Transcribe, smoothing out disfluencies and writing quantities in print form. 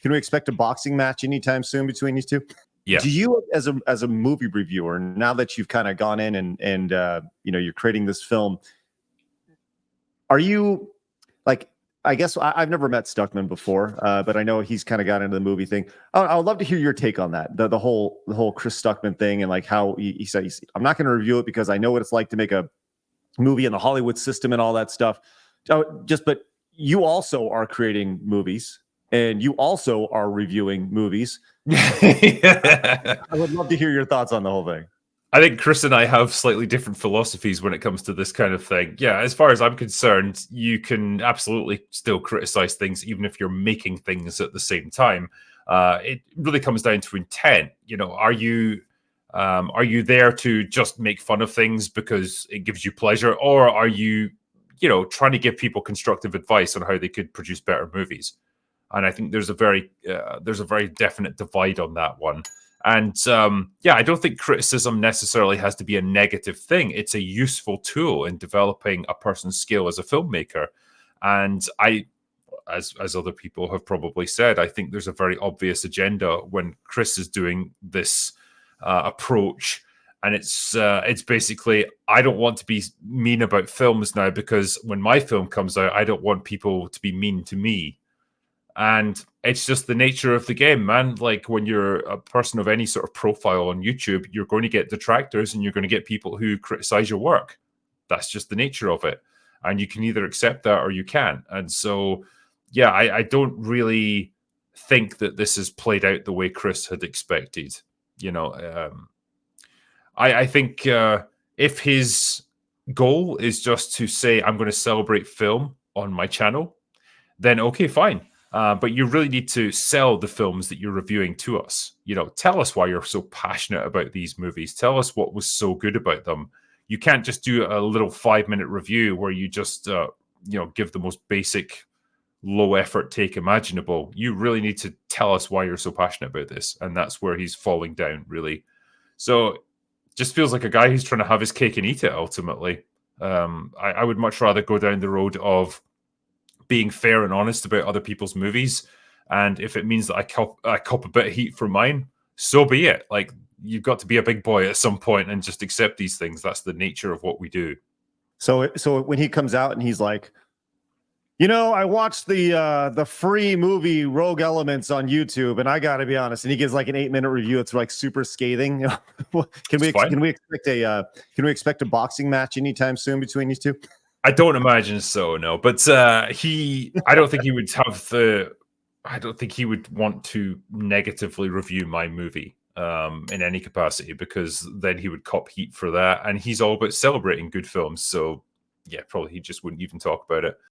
Can we expect a boxing match anytime soon between these two? Yeah. Do you, as a movie reviewer, now that you've kind of gone in and you're creating this film, are you like? I guess I've never met Stuckmann before, but I know he's kind of got into the movie thing. I would love to hear your take on that, the whole Chris Stuckmann thing, and like how he said, I'm not going to review it because I know what it's like to make a movie in the Hollywood system and all that stuff. But you also are creating movies and you also are reviewing movies. I would love to hear your thoughts on the whole thing. I think Chris and I have slightly different philosophies when it comes to this kind of thing. Yeah, as far as I'm concerned, you can absolutely still criticize things, even if you're making things at the same time. It really comes down to intent. Are you there to just make fun of things because it gives you pleasure, or are you, trying to give people constructive advice on how they could produce better movies? And I think there's a very definite divide on that one. And I don't think criticism necessarily has to be a negative thing. It's a useful tool in developing a person's skill as a filmmaker. And as other people have probably said, I think there's a very obvious agenda when Chris is doing this approach. And it's basically, I don't want to be mean about films now because when my film comes out, I don't want people to be mean to me. And it's just the nature of the game, man. Like when you're a person of any sort of profile on YouTube, you're going to get detractors and you're going to get people who criticize your work. That's just the nature of it. And you can either accept that or you can't. And so, yeah, I don't really think that this has played out the way Chris had expected. I think if his goal is just to say, I'm going to celebrate film on my channel, then okay, fine. But you really need to sell the films that you're reviewing to us. Tell us why you're so passionate about these movies. Tell us what was so good about them. You can't just do a little 5-minute review where you just, give the most basic, low-effort take imaginable. You really need to tell us why you're so passionate about this. And that's where he's falling down, really. So just feels like a guy who's trying to have his cake and eat it, ultimately. I would much rather go down the road of being fair and honest about other people's movies. And if it means that I cop a bit of heat for mine, so be it. Like, you've got to be a big boy at some point and just accept these things. That's the nature of what we do. So when he comes out and he's like, I watched the free movie Rogue Elements on YouTube, and I got to be honest, and he gives like an 8-minute review. It's like super scathing. Can we expect a boxing match anytime soon between these two? I don't imagine so, no. But I don't think he would I don't think he would want to negatively review my movie in any capacity, because then he would cop heat for that. And he's all about celebrating good films. So, yeah, probably he just wouldn't even talk about it.